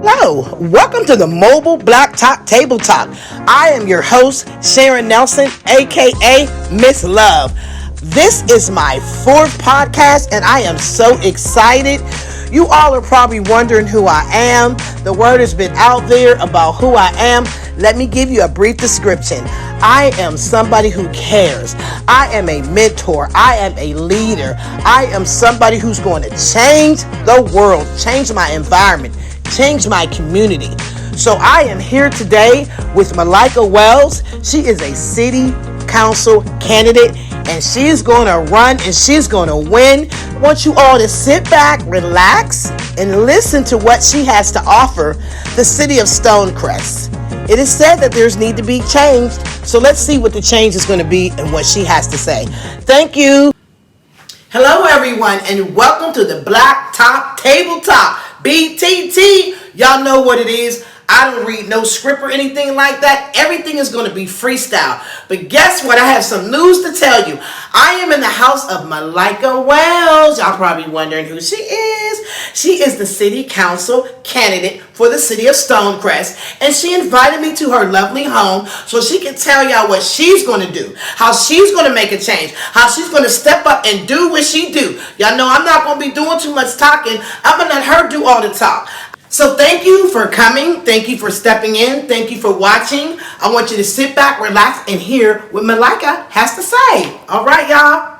Hello, welcome to the Mobile Blacktop Table Talk. I am your host, Sharon Nelson, aka Miss Love. This is my fourth podcast, and I am so excited. You all are probably wondering who I am. The word has been out there about who I am. Let me give you a brief description. I am somebody who cares. I am a mentor. I am a leader. I am somebody who's going to change the world, change my environment, change my community. So I am here today with Malaika Wells. She is a city council candidate, and she is going to run and she's going to win. I want you all to sit back, relax, and listen to what she has to offer the city of Stonecrest. It is said that there's need to be changed, so let's see what the change is going to be and what she has to say. Thank you. Hello, everyone, and welcome to the Blacktop Table Talk, BTT. Y'all know what it is. I don't read no script or anything like that. Everything is going to be freestyle. But guess what? I have some news to tell you. I am in the house of Malaika Wells. Y'all probably wondering who she is. She is the city council candidate for the city of Stonecrest. And she invited me to her lovely home so she can tell y'all what she's going to do. How she's going to make a change. How she's going to step up and do what she do. Y'all know I'm not going to be doing too much talking. I'm going to let her do all the talk. So thank you for coming. Thank you for stepping in. Thank you for watching. I want you to sit back, relax, and hear what Malaika has to say. All right, y'all.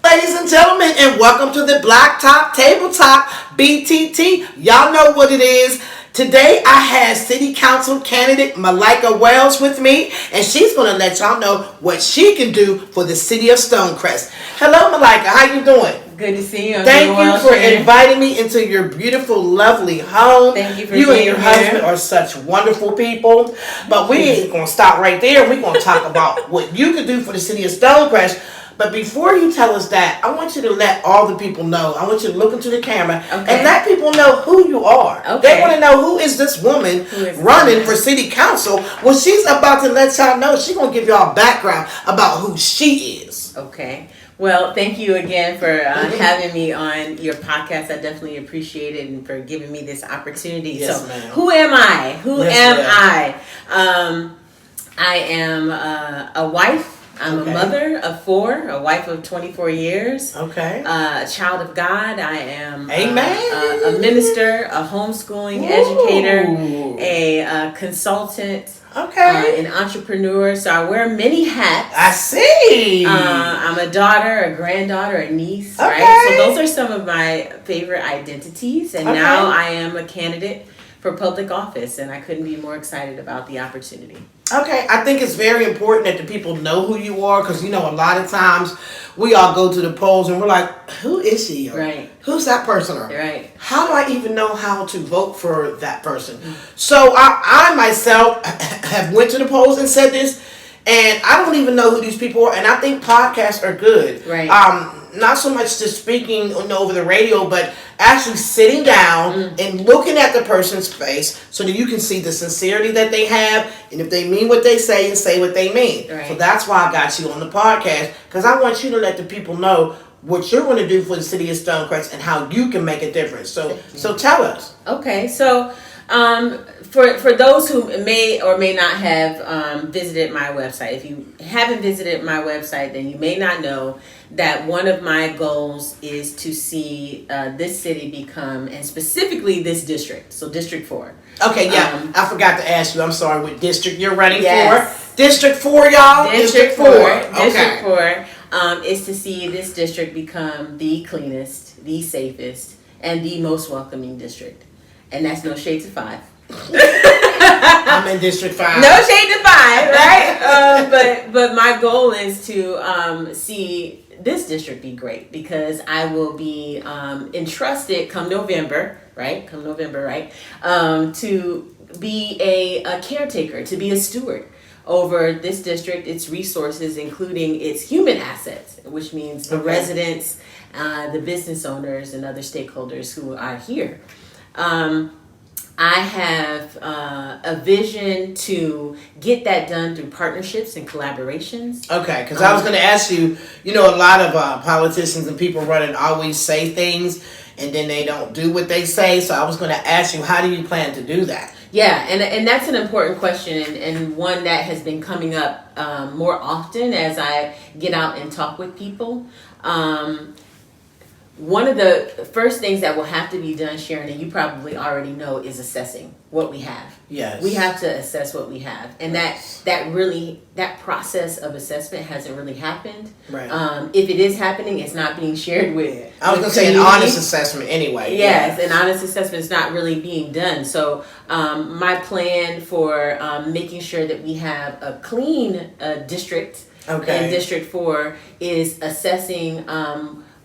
Ladies and gentlemen, and welcome to the Blacktop Table Talk, BTT. Y'all know what it is. Today, I have City Council candidate Malaika Wells with me, and she's going to let y'all know what she can do for the city of Stonecrest. Hello, Malaika. How you doing? Good to see you. Thank you for inviting me into your beautiful, lovely home. Thank you for you being and your here. husband are such wonderful people. But we ain't going to stop right there. We're going to talk about what you can do for the city of Stonecrest. But before you tell us that, I want you to let all the people know. I want you to look into the camera and let people know who you are. They want to know who is this woman running for city council. Well, she's about to let y'all know. She's going to give y'all background about who she is. Okay. Well, thank you again for having me on your podcast. I definitely appreciate it and for giving me this opportunity. Yes, so, ma'am. who am I? Yes, I am a wife. I'm a mother of 4, a wife of 24 years. A child of God. I am a minister, a homeschooling educator, a consultant. An entrepreneur. So I wear many hats. I see. I'm a daughter, a granddaughter, a niece. Right. So those are some of my favorite identities. And now I am a candidate for public office, and I couldn't be more excited about the opportunity. Okay, I think it's very important that the people know who you are, because, you know, a lot of times we all go to the polls and we're like, who is she? Or, who's that person? Or, how do I even know how to vote for that person? So I myself have went to the polls and said this, and I don't even know who these people are, and I think podcasts are good. Not so much just speaking over the radio, but actually sitting down and looking at the person's face so that you can see the sincerity that they have, and if they mean what they say and say what they mean. So that's why I got you on the podcast, because I want you to let the people know what you're going to do for the city of Stonecrest and how you can make a difference. So tell us. Okay, so for those who may or may not have visited my website, if you haven't visited my website, then you may not know that one of my goals is to see this city become, and specifically this district, so District 4. Okay, yeah, I forgot to ask you, I'm sorry, what district you're running for? District 4, y'all? District 4. District 4 is to see this district become the cleanest, the safest, and the most welcoming district. And that's no shade to 5. I'm in District 5. No shade to 5, right? But my goal is to see this district be great, because I will be entrusted come November, to be a caretaker, to be a steward over this district, its resources, including its human assets, which means the residents, the business owners, and other stakeholders who are here. I have a vision to get that done through partnerships and collaborations. Okay, because I was going to ask you, you know, a lot of politicians and people running always say things, and then they don't do what they say. So I was going to ask you, how do you plan to do that? Yeah, and that's an important question, and one that has been coming up more often as I get out and talk with people. One of the first things that will have to be done, Sharon, and you probably already know, is assessing what we have. Yes. We have to assess what we have. And that process of assessment hasn't really happened. Right. If it is happening, it's not being shared with. I was going to say an honest assessment anyway. Yes, an honest assessment is not really being done. So my plan for making sure that we have a clean district in District 4 is assessing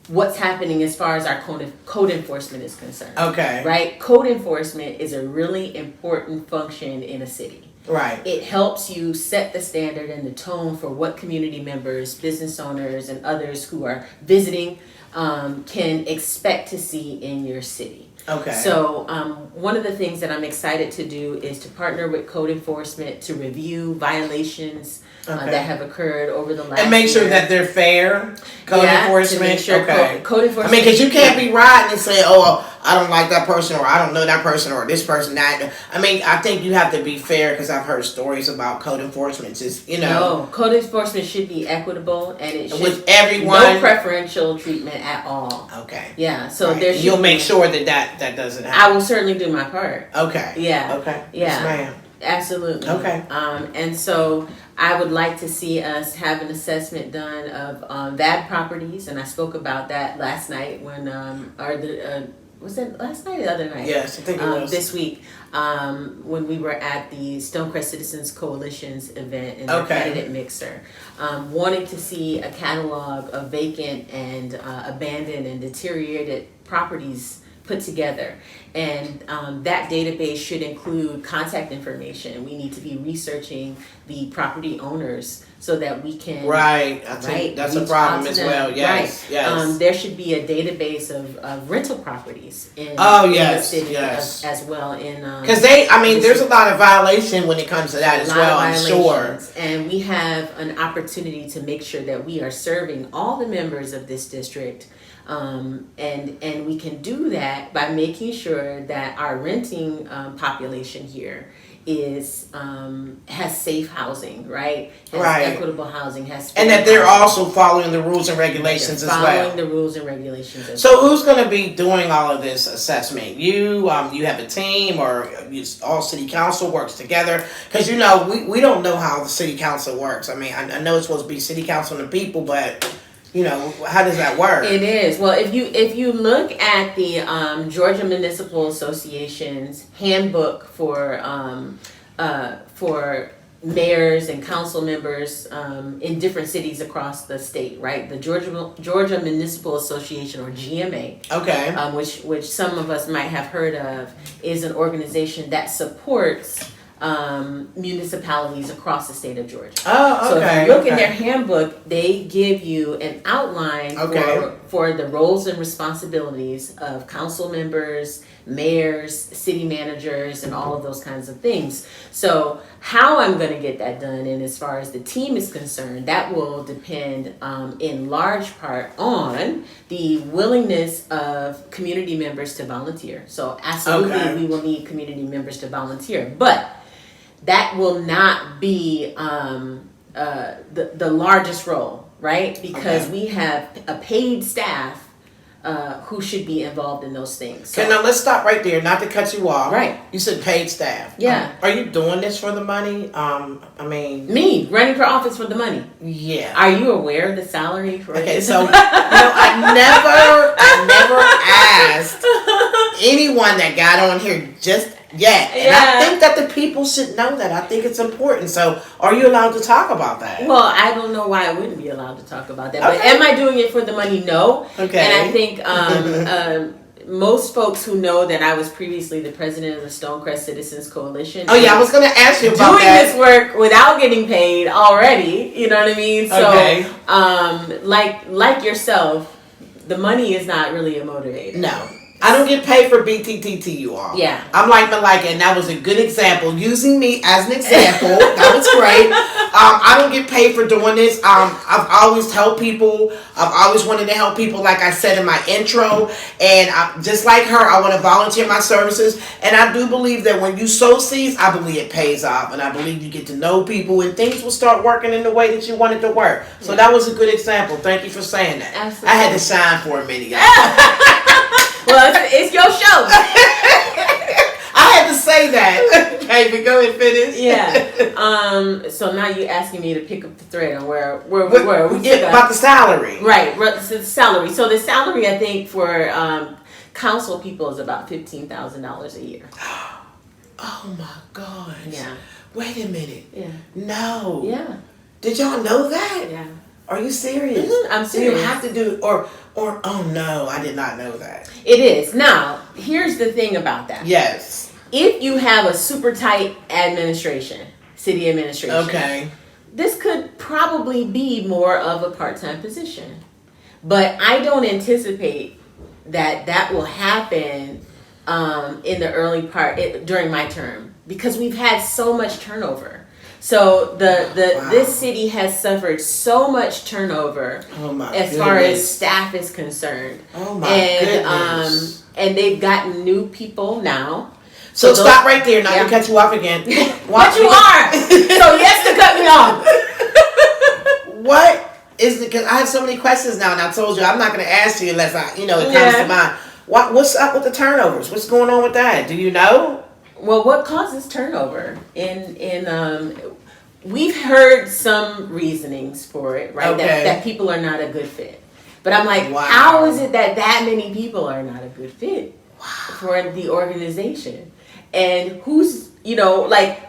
what's happening as far as our code enforcement is concerned. Okay. Right? Code enforcement is a really important function in a city. Right. It helps you set the standard and the tone for what community members, business owners, and others who are visiting can expect to see in your city. Okay. So one of the things that I'm excited to do is to partner with code enforcement to review violations that have occurred over the last and make sure year. that they're fair. Code enforcement. To make sure code enforcement. I mean, because you can't be riding and say, "Oh, I don't like that person," or "I don't know that person," or "this person that." I mean, I think you have to be fair, because I've heard stories about code enforcement. Just No, code enforcement should be equitable, and it should with everyone. No preferential treatment at all. Okay. Yeah. So there should you'll make sure that doesn't happen. I will certainly do my part. Okay. Yeah. Okay. Yeah. Yes, ma'am. Absolutely. Okay. And so I would like to see us have an assessment done of VAD properties, and I spoke about that last night when was it last night or the other night? Yes, I think it was. This week, when we were at the Stonecrest Citizens Coalition's event in the Canidate Mixer, wanting to see a catalog of vacant and abandoned and deteriorated properties put together. And that database should include contact information. We need to be researching the property owners so that we can I think that's a problem as well. Yes, right. yes. There should be a database of rental properties in yes, the city yes. as well. Because there's a lot of violation when it comes to that as well, I'm sure. And we have an opportunity to make sure that we are serving all the members of this district. And we can do that by making sure that our renting population here has safe housing, right? Has equitable housing, and that they're also following the rules and regulations as well. Following the rules and regulations as well. So who's going to be doing all of this assessment? You have a team, or all city council works together? Because we don't know how the city council works. I mean, I know it's supposed to be city council and the people, but how does that work? It is. Well, if you look at the Georgia Municipal Association's handbook for mayors and council members in different cities across the state, right? The Georgia Municipal Association, or GMA, which some of us might have heard of, is an organization that supports municipalities across the state of Georgia. So if you look in their handbook, they give you an outline for the roles and responsibilities of council members, mayors, city managers, and all of those kinds of things. So how I'm going to get that done, and as far as the team is concerned, that will depend in large part on the willingness of community members to volunteer. So absolutely we will need community members to volunteer, but that will not be the largest role, right? Because we have a paid staff who should be involved in those things. So, now let's stop right there, not to cut you off. Right. You said paid staff. Yeah. Are you doing this for the money? Me, running for office for the money. Yeah. Are you aware of the salary for it? So, I never asked anyone that got on here just yet. And I think that the people should know that. I think it's important. So, are you allowed to talk about that? Well, I don't know why I wouldn't be allowed to talk about that. But am I doing it for the money? No. Okay. And I think most folks who know that I was previously the president of the Stonecrest Citizens Coalition. Oh yeah, I was going to ask you about that. Doing this work without getting paid already. You know what I mean? So, like yourself, the money is not really a motivator. No. I don't get paid for BTTT, you all. Yeah. I'm like Malaika, and that was a good example. Using me as an example, that was great. I don't get paid for doing this. I've always helped people. I've always wanted to help people, like I said in my intro. And just like her, I want to volunteer my services. And I do believe that when you sow seeds, I believe it pays off. And I believe you get to know people, and things will start working in the way that you want it to work. So that was a good example. Thank you for saying that. Absolutely. I had to shine for a minute. Well, it's your show. I had to say that. Okay, but go ahead and finish. Yeah. So now you're asking me to pick up the thread on where we were. About the salary. Right. The salary. So the salary, I think, for council people is about $15,000 a year. Oh my gosh. Yeah. Wait a minute. Yeah. No. Yeah. Did y'all know that? Yeah. Are you serious? Mm-hmm. I'm serious. So you have to do or oh no, I did not know that. It is. Now, here's the thing about that. Yes. If you have a super tight administration, city administration, okay, this could probably be more of a part-time position. But I don't anticipate that will happen in the early part during my term, because we've had so much turnover. So this city has suffered so much turnover as far as staff is concerned. Oh my goodness. And they've gotten new people now. So stop right there. Not to cut you off again. But you are. So yes, to cut me off. What is it? Because I have so many questions now, and I told you I'm not going to ask you unless it comes to mind. What's up with the turnovers? What's going on with that? Do you know? Well, what causes turnover? We've heard some reasonings for it, right? Okay. That people are not a good fit. But I'm like, how is it that many people are not a good fit for the organization? And who's,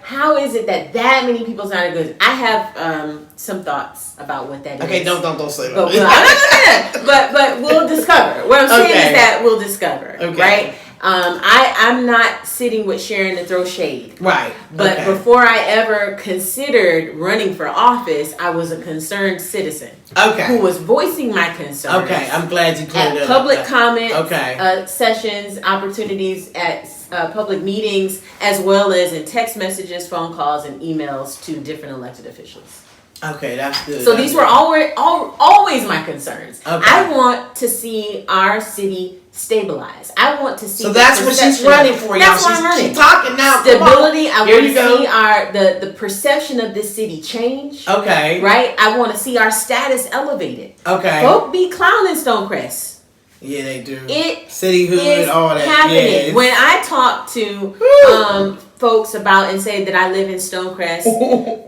how is it that many people's not a good? I have some thoughts about what that is. Okay, don't say that. But we'll discover. What I'm saying is that we'll discover, right? I'm not sitting with Sharon to throw shade. Right. But before I ever considered running for office, I was a concerned citizen. Okay. Who was voicing my concerns. Okay, I'm glad you cleared at it public up. comment sessions, opportunities at public meetings, as well as in text messages, phone calls, and emails to different elected officials. Okay, that's good. So these were always my concerns. Okay. I want to see our city stabilize. I want to see. So that's what she's running for. That's what I'm running. She's talking now. Stability. I want to see the perception of this city change. Okay. Right. I want to see our status elevated. Okay. Folk be clowning Stonecrest. Yeah, they do. Cityhood, all that. Happening. Yes. When I talk to folks about and say that I live in Stonecrest.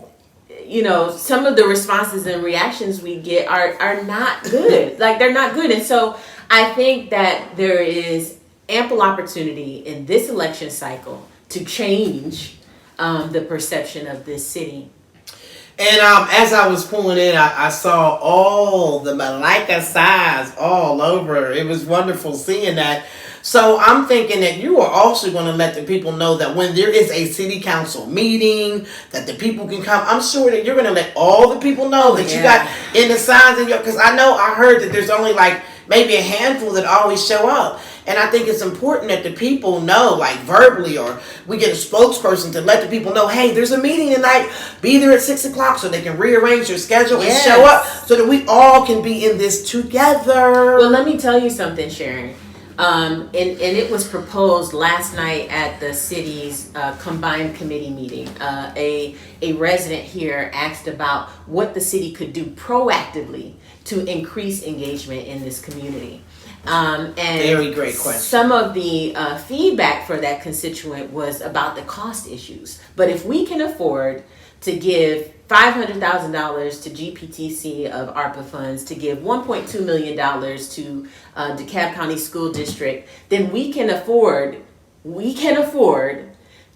Some of the responses and reactions we get are not good. Like, they're not good. And so I think that there is ample opportunity in this election cycle to change the perception of this city. And as I was pulling in, I saw all the Malaika signs all over. It was wonderful seeing that. So I'm thinking that you are also going to let the people know that when there is a city council meeting, that the people can come. I'm sure that you're going to let all the people know that you got in the signs in your, because I heard that there's only like maybe a handful that always show up. And I think it's important that the people know, like verbally, or we get a spokesperson to let the people know, hey, there's a meeting tonight, be there at 6:00 so they can rearrange their schedule and show up so that we all can be in this together. Well, let me tell you something, Sharon. And it was proposed last night at the city's combined committee meeting. A resident here asked about what the city could do proactively to increase engagement in this community. And very great question. Some of the feedback for that constituent was about the cost issues. But if we can afford to give $500,000 to GPTC of ARPA funds, to give $1.2 million to DeKalb County School District, then we can afford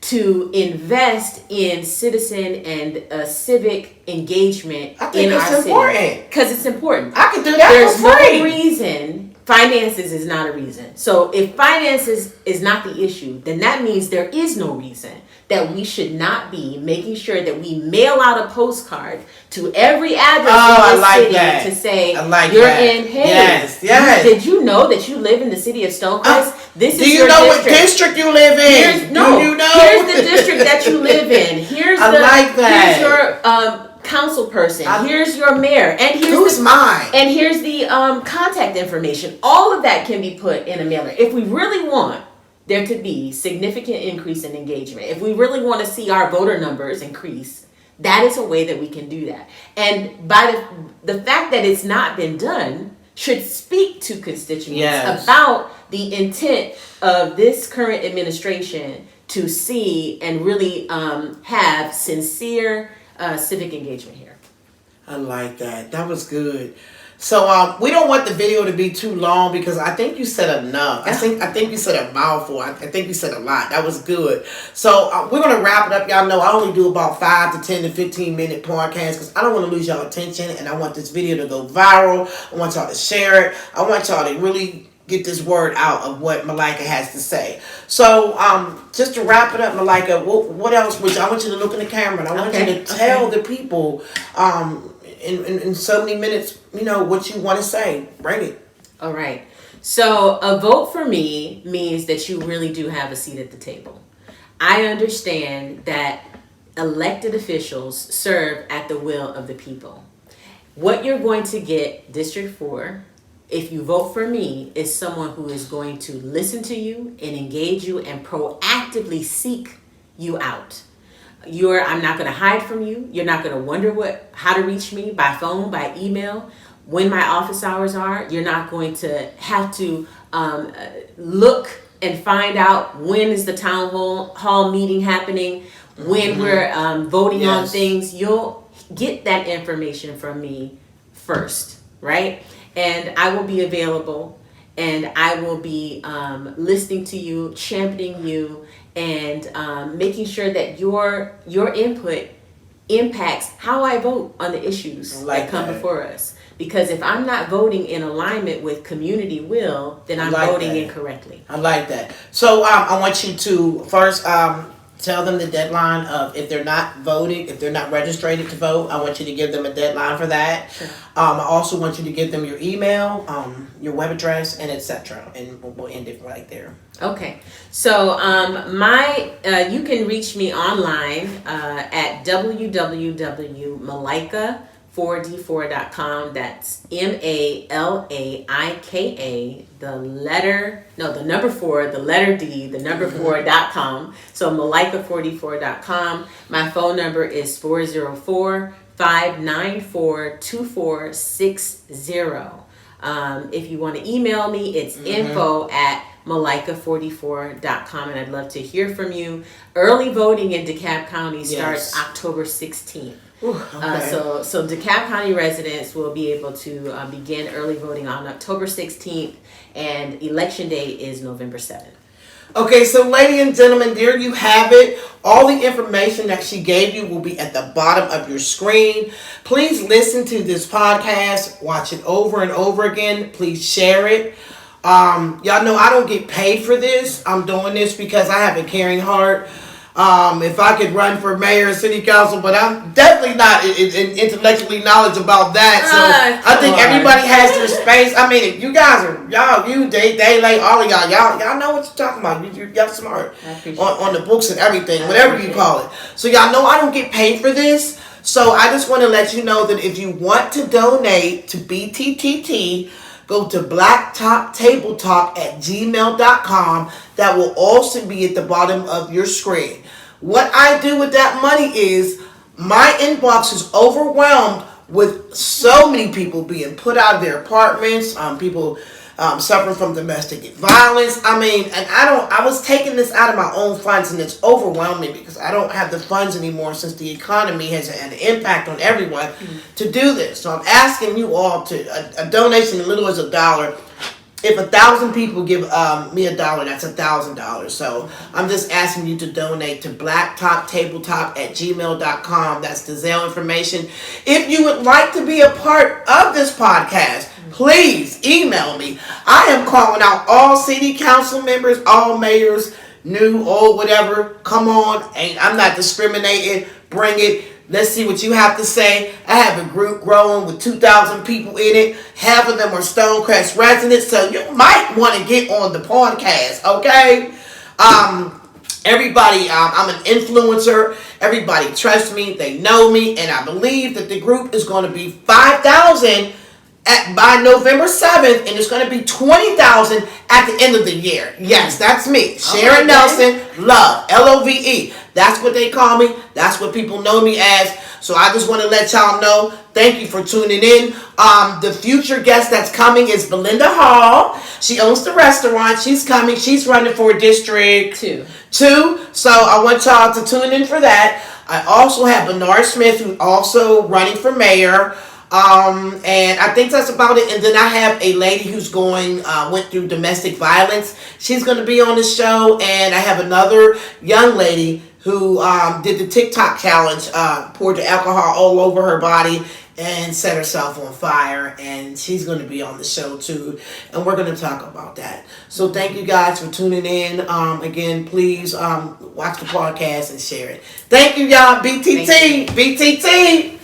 to invest in citizen and civic engagement in our city. Because it's important. I can do that There's for free. no reason. Finances is not a reason. So if finances is not the issue, then that means there is no reason that we should not be making sure that we mail out a postcard to every address in the city to say, you're in, hey, yes. did you know that you live in the city of Stonecrest? This Do is you your know district. what district you live in? No. Do you know? Here's the district that you live in. Here's I like that. Here's your council person. Here's your mayor. And here's Who's mine? And here's the contact information. All of that can be put in a mailer. If we really want there to be significant increase in engagement, if we really want to see our voter numbers increase, that is a way that we can do that. And by the fact that it's not been done should speak to constituents about the intent of this current administration to see and really have sincere civic engagement here. I like that. That was good. So we don't want the video to be too long because I think you said enough. I think you said a mouthful. I think you said a lot. That was good. So we're gonna wrap it up. Y'all know I only do about 5 to 10 to 15-minute podcasts because I don't want to lose y'all attention, and I want this video to go viral. I want y'all to share it. I want y'all to really get this word out of what Malaika has to say. So just to wrap it up, Malaika, what else would you? I want you to look in the camera and I want you to tell the people in so many minutes, what you want to say. Bring it. All right. So a vote for me means that you really do have a seat at the table. I understand that elected officials serve at the will of the people. What you're going to get, District 4, if you vote for me, is someone who is going to listen to you and engage you and proactively seek you out. I'm not going to hide from you. You're not going to wonder how to reach me by phone, by email, when my office hours are. You're not going to have to look and find out when is the town hall meeting happening, when we're voting on things. You'll get that information from me first, right? And I will be available, and I will be listening to you, championing you, and making sure that your input impacts how I vote on the issues that come before us. Because if I'm not voting in alignment with community will, then I'm voting incorrectly. I like that. So I want you to first tell them the deadline of if they're not voting, if they're not registered to vote. I want you to give them a deadline for that. Sure. I also want you to give them your email, your web address, and etc. And we'll end it right there. Okay. So you can reach me online at www.malaika4d4.com. That's MALAIKA, the number 4, the letter D, the number 4.com. So Malaika44.com. My phone number is 404-594-2460. If you want to email me, it's info@Malaika44.com, and I'd love to hear from you. Early voting in DeKalb County starts October 16th. So DeKalb County residents will be able to begin early voting on October 16th, and election day is November 7th. Okay, so ladies and gentlemen, there you have it. All the information that she gave you will be at the bottom of your screen. Please listen to this podcast. Watch it over and over again. Please share it. Y'all know I don't get paid for this. I'm doing this because I have a caring heart. If I could run for mayor and city council, but I'm definitely not intellectually knowledge about that. So I think everybody has their space. I mean, you guys are they like all of y'all know what you're talking about. Y'all smart on the books and everything, whatever you call it. So y'all know I don't get paid for this. So I just want to let you know that if you want to donate to BTTT, go to blacktoptabletalk@gmail.com. That will also be at the bottom of your screen. What I do with that money is my inbox is overwhelmed with so many people being put out of their apartments, people suffering from domestic violence. I mean, and I was taking this out of my own funds, and it's overwhelming because I don't have the funds anymore since the economy has had an impact on everyone to do this. So I'm asking you all to a donation as little as $1. If 1,000 people give me $1, that's $1,000. So I'm just asking you to donate to blacktoptabletop@gmail.com. That's the Zelle information. If you would like to be a part of this podcast, please email me. I am calling out all city council members, all mayors, new, old, whatever. Come on. I'm not discriminating. Bring it. Let's see what you have to say. I have a group growing with 2,000 people in it. Half of them are Stonecrest residents, so you might want to get on the podcast, okay? Everybody, I'm an influencer. Everybody trusts me. They know me. And I believe that the group is going to be 5,000 by November 7th. And it's going to be 20,000 at the end of the year. Yes, that's me. Sharon Nelson, Love. Love. That's what they call me. That's what people know me as. So I just want to let y'all know. Thank you for tuning in. The future guest that's coming is Belinda Hall. She owns the restaurant. She's coming. She's running for District 2. So I want y'all to tune in for that. I also have Bernard Smith, who's also running for mayor. And I think that's about it. And then I have a lady who's went through domestic violence. She's going to be on the show. And I have another young lady who did the TikTok challenge, poured the alcohol all over her body and set herself on fire. And she's going to be on the show too. And we're going to talk about that. So thank you guys for tuning in. Again, please watch the podcast and share it. Thank you, y'all. BTT. BTT.